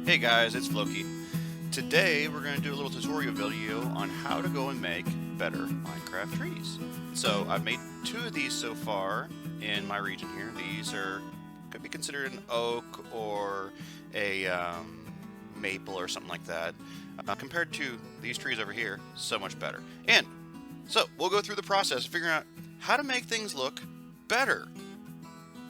Hey guys, it's Floki. Today we're going to do a little tutorial video on how to go and make better Minecraft trees. So I've made two of these so far in my region here. These could be considered an oak or a maple or something like that. Compared to these trees over here, so much better. And so we'll go through the process of figuring out how to make things look better.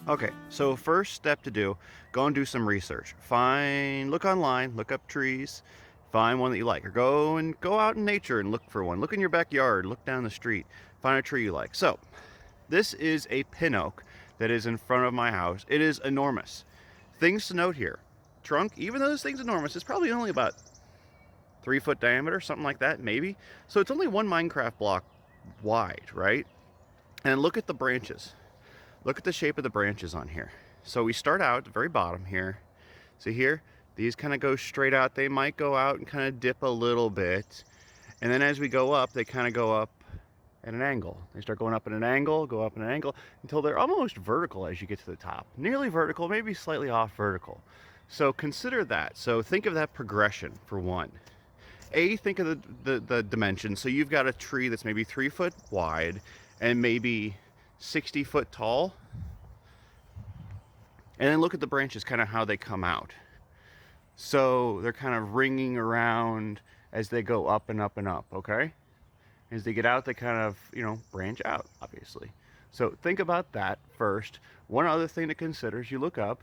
Okay, so first step to do, go and do some research. Look online, look up trees, find one that you like, or go out in nature and look for one. Look in your backyard, look down the street, find a tree you like. So, this is a pin oak that is in front of my house. It is enormous. Things to note here. Trunk, even though this thing's enormous, it's probably only about 3 foot diameter, something like that, maybe. So it's only one Minecraft block wide, right? And look at the branches. Look at the shape of the branches on here. So we start out at the very bottom here. See here? These kind of go straight out. They might go out and kind of dip a little bit. And then as we go up, they kind of go up at an angle. They start going up at an angle, go up at an angle, until they're almost vertical as you get to the top. Nearly vertical, maybe slightly off vertical. So consider that. So think of that progression for one. Think of the dimensions. So you've got a tree that's maybe 3 foot wide and maybe 60 foot tall. And then look at the branches, kind of how they come out. So they're kind of ringing around as they go up and up and up, okay? As they get out, they kind of, branch out, obviously. So think about that first. One other thing to consider is you look up.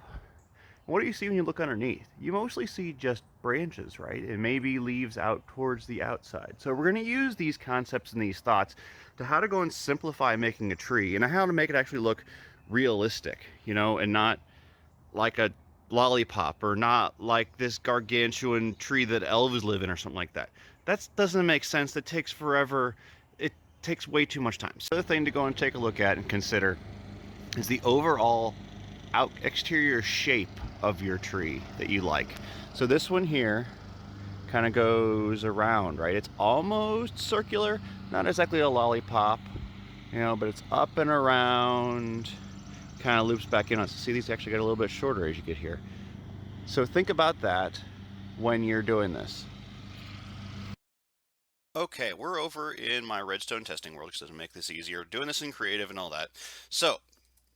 What do you see when you look underneath? You mostly see just branches, right? And maybe leaves out towards the outside. So we're going to use these concepts and these thoughts to how to go and simplify making a tree and how to make it actually look realistic, and not like a lollipop or not like this gargantuan tree that elves live in or something like that. That doesn't make sense. That takes forever. It takes way too much time. So the other thing to go and take a look at and consider is the overall exterior shape of your tree that you like. So this one here kind of goes around, right? It's almost circular, not exactly a lollipop, but it's up and around, kind of loops back in on. So see, these actually get a little bit shorter as you get here. So think about that when you're doing this. Okay, we're over in my redstone testing world because it doesn't make this easier, doing this in creative and all that. So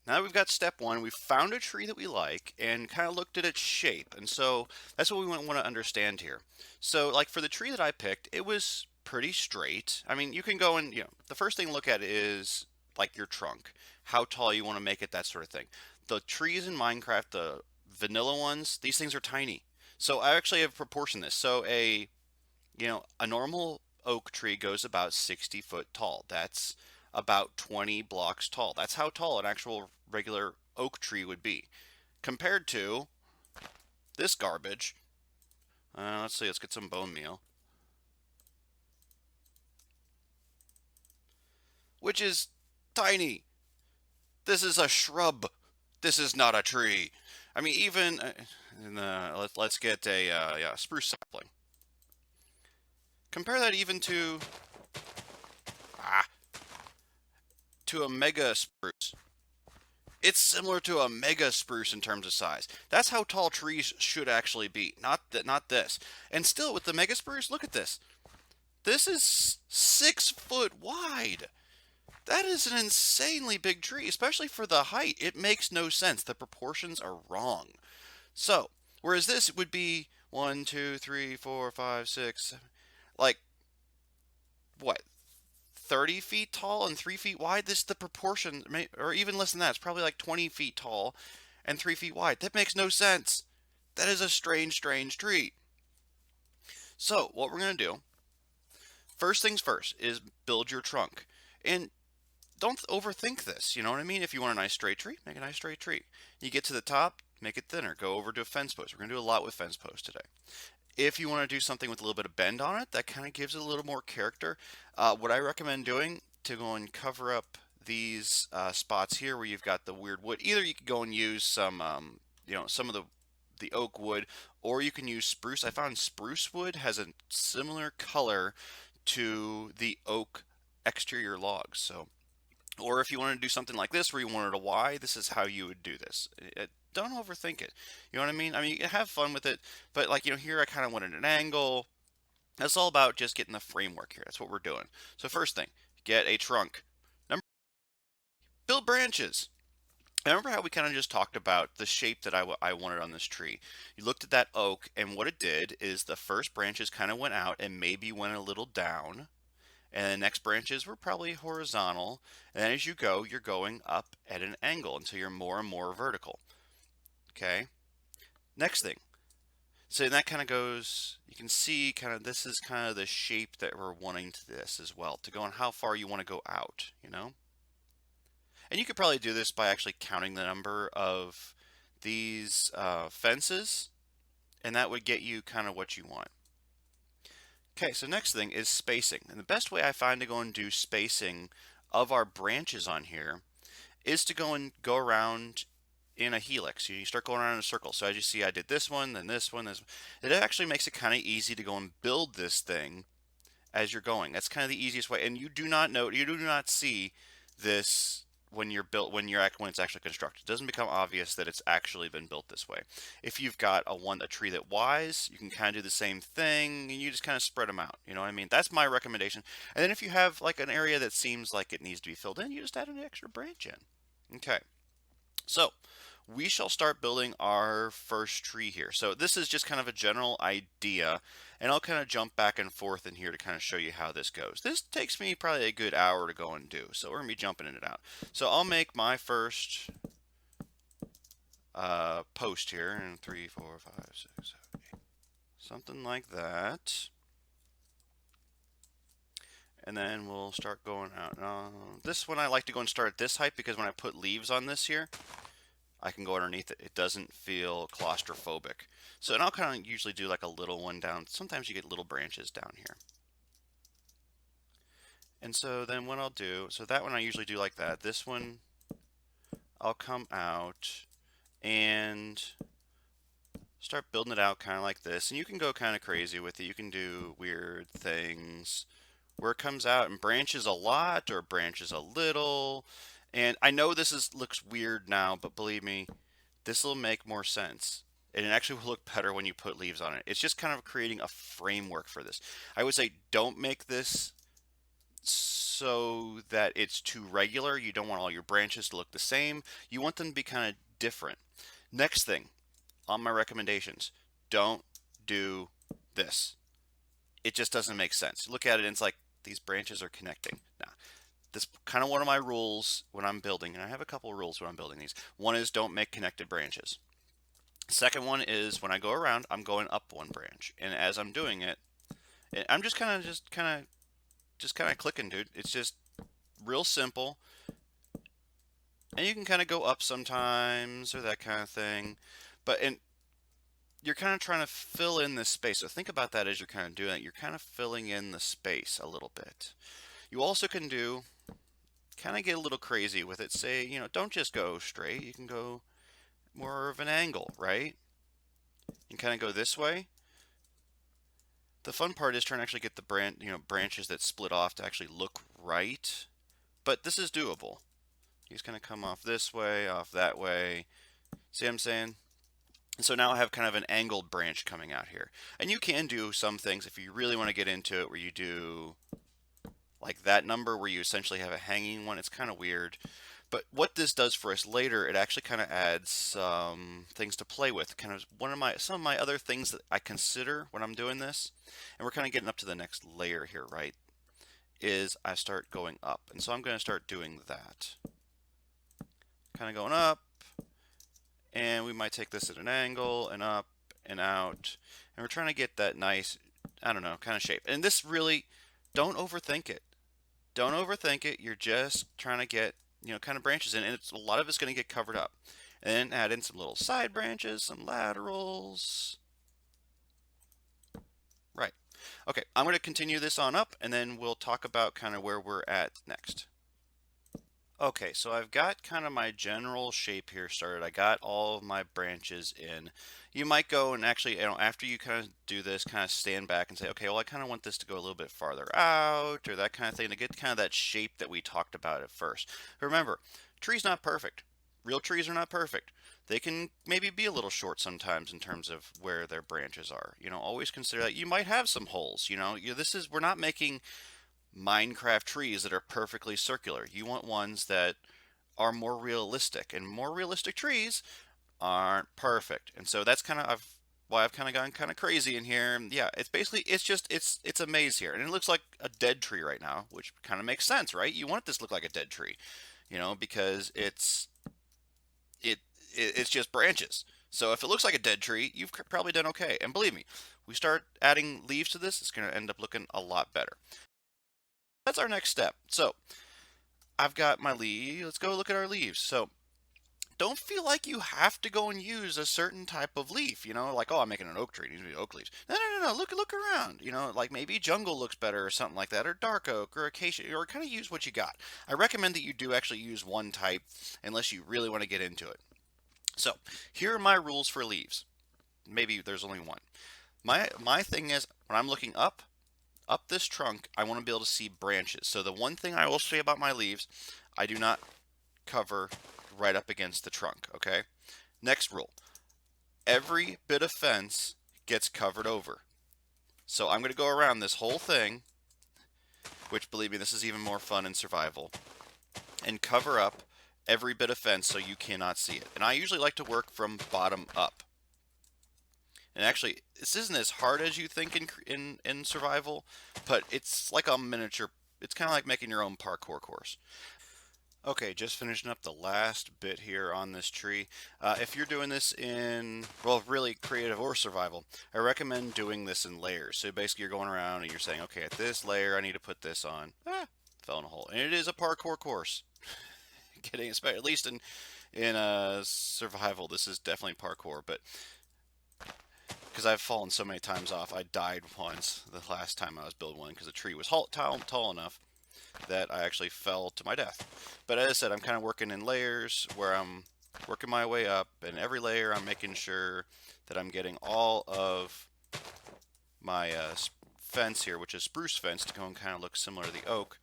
now that we've got step one, we found a tree that we like and kind of looked at its shape. And so that's what we want to understand here. So like for the tree that I picked, it was pretty straight. I mean, you can go and, the first thing to look at is like your trunk, how tall you want to make it, that sort of thing. The trees in Minecraft, the vanilla ones, these things are tiny. So I actually have proportioned this. So a normal oak tree goes about 60 foot tall. That's about 20 blocks tall. That's how tall an actual regular oak tree would be. Compared to this garbage, let's see, let's get some bone meal, which is tiny. This is a shrub. This is not a tree. I mean, even, let's get a spruce sapling. Compare that even to a mega spruce. It's similar to a mega spruce in terms of size. That's how tall trees should actually be, not this. And still, with the mega spruce, look at this. This is 6 foot wide. That is an insanely big tree, especially for the height. It makes no sense. The proportions are wrong. So, whereas this would be 1, 2, 3, 4, 5, 6, like, what, 30 feet tall and 3 feet wide? This is the proportion, or even less than that. It's probably like 20 feet tall and 3 feet wide. That makes no sense. That is a strange, strange tree. So what we're going to do, first things first, is build your trunk. And don't overthink this, you know what I mean? If you want a nice straight tree, make a nice straight tree. You get to the top, make it thinner. Go over to a fence post. We're going to do a lot with fence posts today. If you want to do something with a little bit of bend on it, that kind of gives it a little more character. What I recommend doing to go and cover up these spots here where you've got the weird wood, either you could go and use some, some of the oak wood, or you can use spruce. I found spruce wood has a similar color to the oak exterior logs. So Or if you want to do something like this where you wanted a Y, this is how you would do this. Don't overthink it. You know what I mean? I mean, you can have fun with it, but like, here I kind of wanted an angle. That's all about just getting the framework here. That's what we're doing. So first thing, get a trunk. Number, build branches. I remember how we kind of just talked about the shape that I wanted on this tree. You looked at that oak, and what it did is the first branches kind of went out and maybe went a little down, and the next branches were probably horizontal. And then as you go, you're going up at an angle until you're more and more vertical. Okay. Next thing. So that kind of goes, you can see kind of this is kind of the shape that we're wanting to this as well, to go on how far you want to go out. And you could probably do this by actually counting the number of these fences, and that would get you kind of what you want. Okay, so next thing is spacing. And the best way I find to go and do spacing of our branches on here is to go around in a helix. You start going around in a circle. So as you see, I did this one, then this one, this. It actually makes it kind of easy to go and build this thing as you're going. That's kind of the easiest way. And you do not see this when it's actually constructed. It doesn't become obvious that it's actually been built this way. If you've got a tree that Ys, you can kind of do the same thing, and you just kind of spread them out. You know what I mean? That's my recommendation. And then if you have like an area that seems like it needs to be filled in, you just add an extra branch in. Okay. So we shall start building our first tree here. So this is just kind of a general idea, and I'll kind of jump back and forth in here to kind of show you how this goes. This takes me probably a good hour to go and do, so we're gonna be jumping in and out. So I'll make my first post here, and 3, 4, 5, 6, 7, 8, something like that. And then we'll start going out. This one I like to go and start at this height because when I put leaves on this here, I can go underneath it. It doesn't feel claustrophobic. So, and I'll kind of usually do like a little one down. Sometimes you get little branches down here. And so then what I'll do, so that one I usually do like that. This one, I'll come out and start building it out kind of like this. And you can go kind of crazy with it. You can do weird things where it comes out and branches a lot or branches a little. And I know looks weird now, but believe me, this will make more sense. And it actually will look better when you put leaves on it. It's just kind of creating a framework for this. I would say don't make this so that it's too regular. You don't want all your branches to look the same. You want them to be kind of different. Next thing on my recommendations, don't do this. It just doesn't make sense. Look at it and it's like these branches are connecting. Now, this kind of one of my rules when I'm building, and I have a couple of rules when I'm building these. One is don't make connected branches. Second one is when I go around, I'm going up one branch, and as I'm doing it, I'm just kind of clicking, dude. It's just real simple, and you can kind of go up sometimes or that kind of thing, but you're kind of trying to fill in this space. So think about that as you're kind of doing it. You're kind of filling in the space a little bit. You also can kind of get a little crazy with it. Say, don't just go straight. You can go more of an angle, right? You can kind of go this way. The fun part is trying to actually get the branches that split off to actually look right. But this is doable. You just kind of come off this way, off that way. See what I'm saying? And so now I have kind of an angled branch coming out here. And you can do some things if you really want to get into it where you do like that number where you essentially have a hanging one. It's kind of weird. But what this does for us later, it actually kind of adds things to play with. Kind of some of my other things that I consider when I'm doing this, and we're kind of getting up to the next layer here, right? Is I start going up, and so I'm going to start doing that. Kind of going up, and we might take this at an angle and up and out, and we're trying to get that nice, I don't know, kind of shape. And this really, don't overthink it. Don't overthink it. You're just trying to get kind of branches in, and a lot of it's going to get covered up. And then add in some little side branches, some laterals. Right. Okay, I'm going to continue this on up, and then we'll talk about kind of where we're at next. Okay, so I've got kind of my general shape here started. I got all of my branches in. You might go and actually, after you kind of do this, kind of stand back and say, okay, well, I kind of want this to go a little bit farther out or that kind of thing to get kind of that shape that we talked about at first. Remember, trees not perfect. Real trees are not perfect. They can maybe be a little short sometimes in terms of where their branches are. Always consider that you might have some holes. We're not making Minecraft trees that are perfectly circular. You want ones that are more realistic, and more realistic trees aren't perfect. And so that's kind of why I've kind of gone kind of crazy in here. And yeah, it's basically it's a maze here, and it looks like a dead tree right now, which kind of makes sense, right? You want this to look like a dead tree, because it, it's just branches. So if it looks like a dead tree, you've probably done okay. And believe me, we start adding leaves to this, it's going to end up looking a lot better. That's our next step. So I've got my leaves. Let's go look at our leaves. So don't feel like you have to go and use a certain type of leaf, like, oh, I'm making an oak tree, it needs to be oak leaves. No, no, no, no, look around, like maybe jungle looks better or something like that, or dark oak or acacia, or kind of use what you got. I recommend that you do actually use one type unless you really want to get into it. So here are my rules for leaves. Maybe there's only one. My thing is when I'm looking up this trunk, I want to be able to see branches. So the one thing I will say about my leaves, I do not cover right up against the trunk, okay? Next rule, every bit of fence gets covered over. So I'm going to go around this whole thing, which believe me, this is even more fun in survival, and cover up every bit of fence so you cannot see it. And I usually like to work from bottom up. And actually, this isn't as hard as you think in survival, but it's like a miniature. It's kind of like making your own parkour course. Okay, just finishing up the last bit here on this tree. If you're doing this in, well, really creative or survival, I recommend doing this in layers. So basically you're going around and you're saying, okay, at this layer I need to put this on. Fell in a hole. And it is a parkour course. Kidding, at least in survival, this is definitely parkour, but because I've fallen so many times off, I died once the last time I was building one because the tree was tall enough that I actually fell to my death. But as I said, I'm kind of working in layers where I'm working my way up, and every layer I'm making sure that I'm getting all of my fence here, which is spruce fence, to go and kind of look similar to the oak,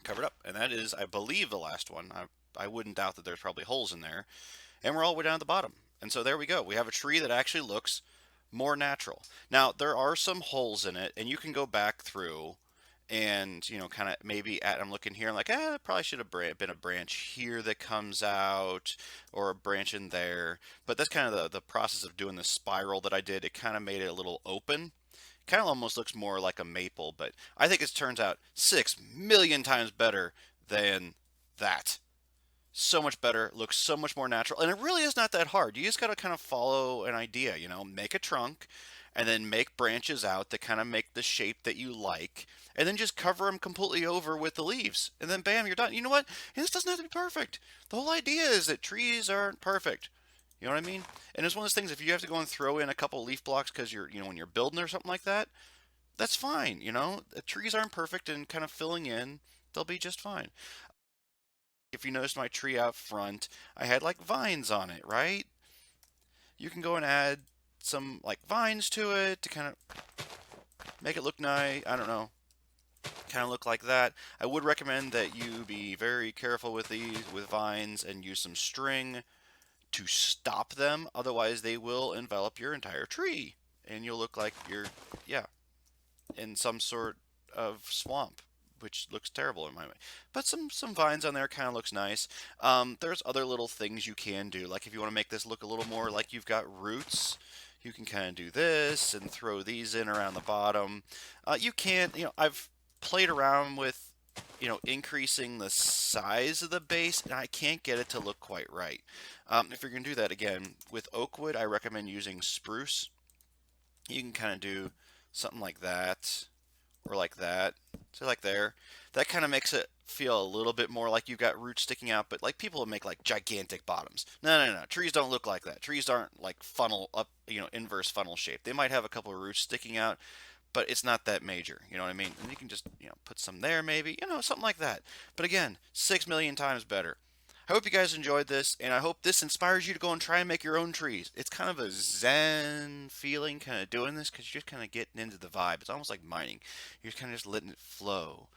covered up. And that is, I believe, the last one. I wouldn't doubt that there's probably holes in there. And we're all the way down at the bottom. And so there we go. We have a tree that actually looks more natural. Now, there are some holes in it, and you can go back through and, kind of maybe I'm looking here, I'm like, probably should have been a branch here that comes out or a branch in there. But that's kind of the process of doing the spiral that I did. It kind of made it a little open. Kind of almost looks more like a maple, but I think it turns out 6 million times better than that. So much better, looks so much more natural, and it really is not that hard. You just got to kind of follow an idea, make a trunk and then make branches out that kind of make the shape that you like, and then just cover them completely over with the leaves, and then bam, you're done. You know what? And this doesn't have to be perfect. The whole idea is that trees aren't perfect. You know what I mean? And it's one of those things, if you have to go and throw in a couple leaf blocks because you're, when you're building or something like that, that's fine. The trees aren't perfect, and kind of filling in, they'll be just fine. If you noticed my tree out front, I had like vines on it, right? You can go and add some like vines to it to kind of make it look nice. I don't know, kind of look like that. I would recommend that you be very careful with these with vines and use some string to stop them. Otherwise, they will envelop your entire tree and you'll look like you're, yeah, in some sort of swamp, which looks terrible in my way. But some vines on there kind of looks nice. There's other little things you can do, like if you want to make this look a little more like you've got roots, you can kind of do this and throw these in around the bottom. You can, I've played around with, increasing the size of the base, and I can't get it to look quite right. If you're going to do that again with oak wood, I recommend using spruce. You can kind of do something like that or like that. So like there. That kind of makes it feel a little bit more like you've got roots sticking out, but like people make like gigantic bottoms. No, no, no. Trees don't look like that. Trees aren't like funnel up, inverse funnel shape. They might have a couple of roots sticking out, but it's not that major. You know what I mean? And you can just, put some there maybe, something like that. But again, 6 million times better. I hope you guys enjoyed this, and I hope this inspires you to go and try and make your own trees. It's kind of a zen feeling kind of doing this because you're just kind of getting into the vibe. It's almost like mining. You're kind of just letting it flow.